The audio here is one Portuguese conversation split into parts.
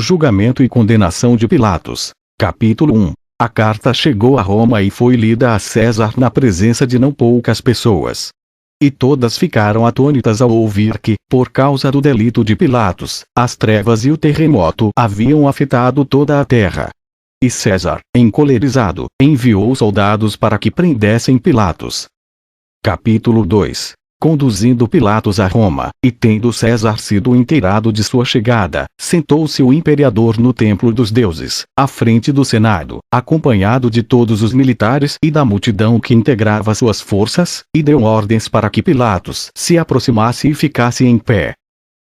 julgamento e condenação de Pilatos. Capítulo 1. A carta chegou a Roma e foi lida a César na presença de não poucas pessoas. E todas ficaram atônitas ao ouvir que, por causa do delito de Pilatos, as trevas e o terremoto haviam afetado toda a terra. E César, encolerizado, enviou soldados para que prendessem Pilatos. Capítulo 2. Conduzindo Pilatos a Roma, e tendo César sido inteirado de sua chegada, sentou-se o imperador no templo dos deuses, à frente do Senado, acompanhado de todos os militares e da multidão que integrava suas forças, e deu ordens para que Pilatos se aproximasse e ficasse em pé.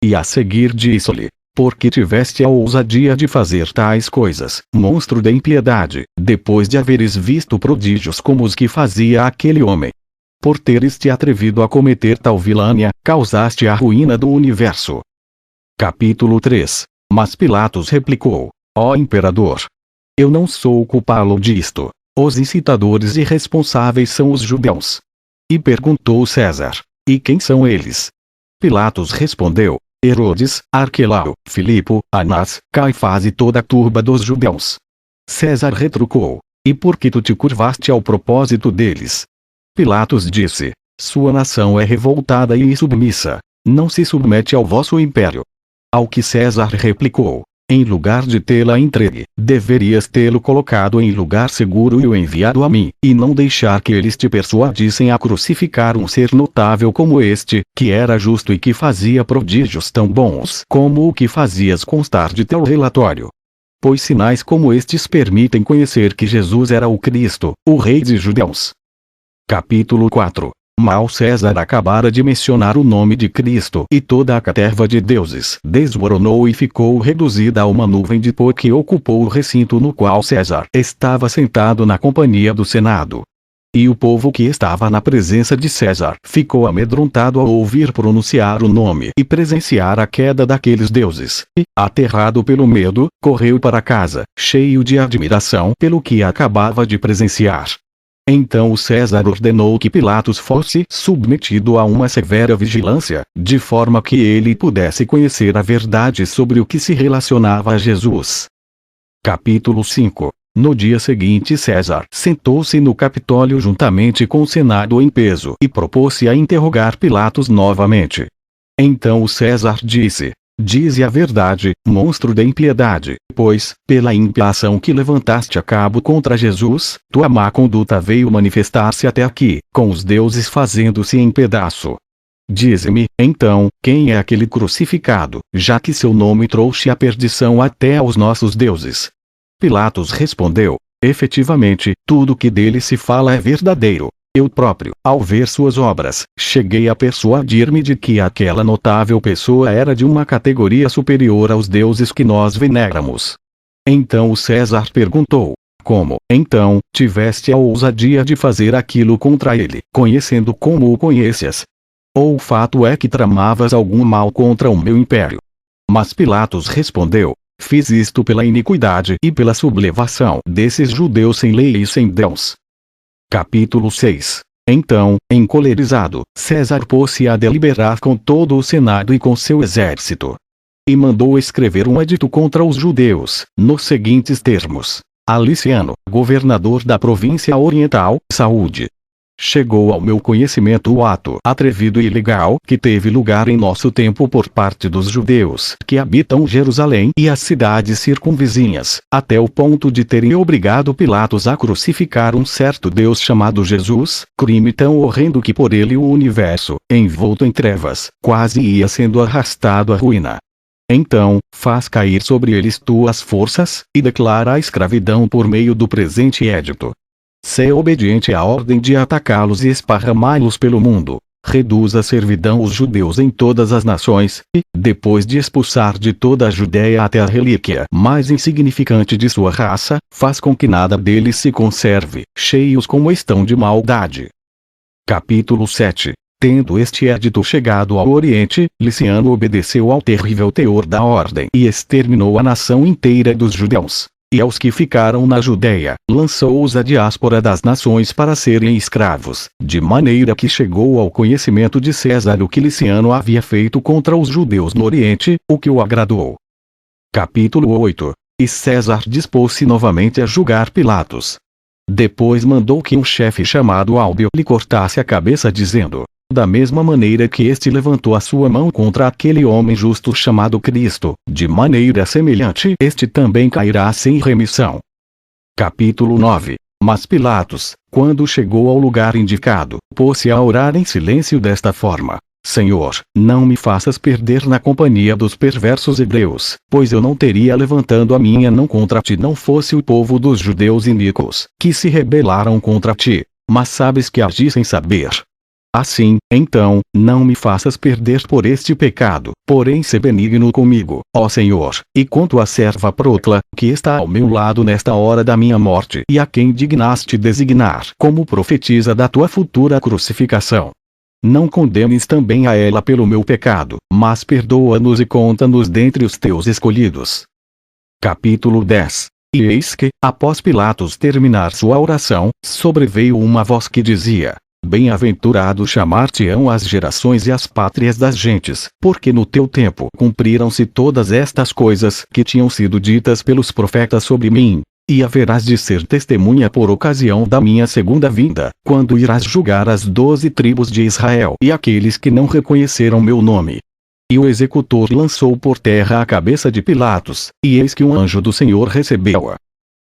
E a seguir disse-lhe: por que tiveste a ousadia de fazer tais coisas, monstro da impiedade, depois de haveres visto prodígios como os que fazia aquele homem? Por teres te atrevido a cometer tal vilânia, causaste a ruína do universo. Capítulo 3. Mas Pilatos replicou: ó imperador, eu não sou culpado disto. Os incitadores e responsáveis são os judeus. E perguntou César: e quem são eles? Pilatos respondeu: Herodes, Arquelau, Filipo, Anás, Caifás e toda a turba dos judeus. César retrucou: e por que tu te curvaste ao propósito deles? Pilatos disse: sua nação é revoltada e insubmissa, não se submete ao vosso império. Ao que César replicou: em lugar de tê-la entregue, deverias tê-lo colocado em lugar seguro e o enviado a mim, e não deixar que eles te persuadissem a crucificar um ser notável como este, que era justo e que fazia prodígios tão bons como o que fazias constar de teu relatório. Pois sinais como estes permitem conhecer que Jesus era o Cristo, o Rei dos Judeus. Capítulo 4. Mal César acabara de mencionar o nome de Cristo e toda a caterva de deuses desmoronou e ficou reduzida a uma nuvem de pó que ocupou o recinto no qual César estava sentado na companhia do Senado. E o povo que estava na presença de César ficou amedrontado ao ouvir pronunciar o nome e presenciar a queda daqueles deuses, e, aterrado pelo medo, correu para casa, cheio de admiração pelo que acabava de presenciar. Então o César ordenou que Pilatos fosse submetido a uma severa vigilância, de forma que ele pudesse conhecer a verdade sobre o que se relacionava a Jesus. Capítulo 5. No dia seguinte César sentou-se no Capitólio juntamente com o Senado em peso e propôs-se a interrogar Pilatos novamente. Então o César disse: dize a verdade, monstro da impiedade, pois, pela impiação que levantaste a cabo contra Jesus, tua má conduta veio manifestar-se até aqui, com os deuses fazendo-se em pedaço. Dize-me, então, quem é aquele crucificado, já que seu nome trouxe a perdição até aos nossos deuses? Pilatos respondeu: efetivamente, tudo que dele se fala é verdadeiro. Eu próprio, ao ver suas obras, cheguei a persuadir-me de que aquela notável pessoa era de uma categoria superior aos deuses que nós veneramos. Então o César perguntou: como, então, tiveste a ousadia de fazer aquilo contra ele, conhecendo como o conheces? Ou o fato é que tramavas algum mal contra o meu império? Mas Pilatos respondeu: fiz isto pela iniquidade e pela sublevação desses judeus sem lei e sem Deus. Capítulo 6. Então, encolerizado, César pôs-se a deliberar com todo o Senado e com seu exército. E mandou escrever um edito contra os judeus, nos seguintes termos: a Liciano, governador da província oriental, saúde. Chegou ao meu conhecimento o ato atrevido e ilegal que teve lugar em nosso tempo por parte dos judeus que habitam Jerusalém e as cidades circunvizinhas, até o ponto de terem obrigado Pilatos a crucificar um certo Deus chamado Jesus, crime tão horrendo que por ele o universo, envolto em trevas, quase ia sendo arrastado à ruína. Então, faz cair sobre eles tuas forças, e declara a escravidão por meio do presente édito. Sê obediente à ordem de atacá-los e esparramá-los pelo mundo. Reduz a servidão os judeus em todas as nações, e, depois de expulsar de toda a Judéia até a relíquia mais insignificante de sua raça, faz com que nada deles se conserve, cheios como estão de maldade. Capítulo 7. Tendo este édito chegado ao Oriente, Liciano obedeceu ao terrível teor da ordem e exterminou a nação inteira dos judeus. E aos que ficaram na Judéia, lançou-os à diáspora das nações para serem escravos, de maneira que chegou ao conhecimento de César o que Liciano havia feito contra os judeus no Oriente, o que o agradou. Capítulo 8. E César dispôs-se novamente a julgar Pilatos. Depois mandou que um chefe chamado Áureo lhe cortasse a cabeça, dizendo: da mesma maneira que este levantou a sua mão contra aquele homem justo chamado Cristo, de maneira semelhante este também cairá sem remissão. Capítulo 9. Mas Pilatos, quando chegou ao lugar indicado, pôs-se a orar em silêncio desta forma: Senhor, não me faças perder na companhia dos perversos hebreus, pois eu não teria levantando a minha mão contra ti não fosse o povo dos judeus iníquos, que se rebelaram contra ti, mas sabes que agi sem saber. Assim, então, não me faças perder por este pecado, porém sê benigno comigo, ó Senhor, e quanto à serva Procla, que está ao meu lado nesta hora da minha morte e a quem dignaste designar como profetisa da tua futura crucificação. Não condenes também a ela pelo meu pecado, mas perdoa-nos e conta-nos dentre os teus escolhidos. Capítulo 10. E eis que, após Pilatos terminar sua oração, sobreveio uma voz que dizia: bem-aventurados chamar-te-ão as gerações e as pátrias das gentes, porque no teu tempo cumpriram-se todas estas coisas que tinham sido ditas pelos profetas sobre mim. E haverás de ser testemunha por ocasião da minha segunda vinda, quando irás julgar as 12 tribos de Israel e aqueles que não reconheceram meu nome. E o executor lançou por terra a cabeça de Pilatos, e eis que um anjo do Senhor recebeu-a.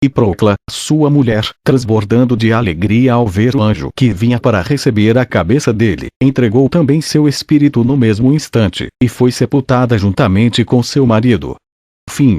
E Procla, sua mulher, transbordando de alegria ao ver o anjo que vinha para receber a cabeça dele, entregou também seu espírito no mesmo instante, e foi sepultada juntamente com seu marido. Fim.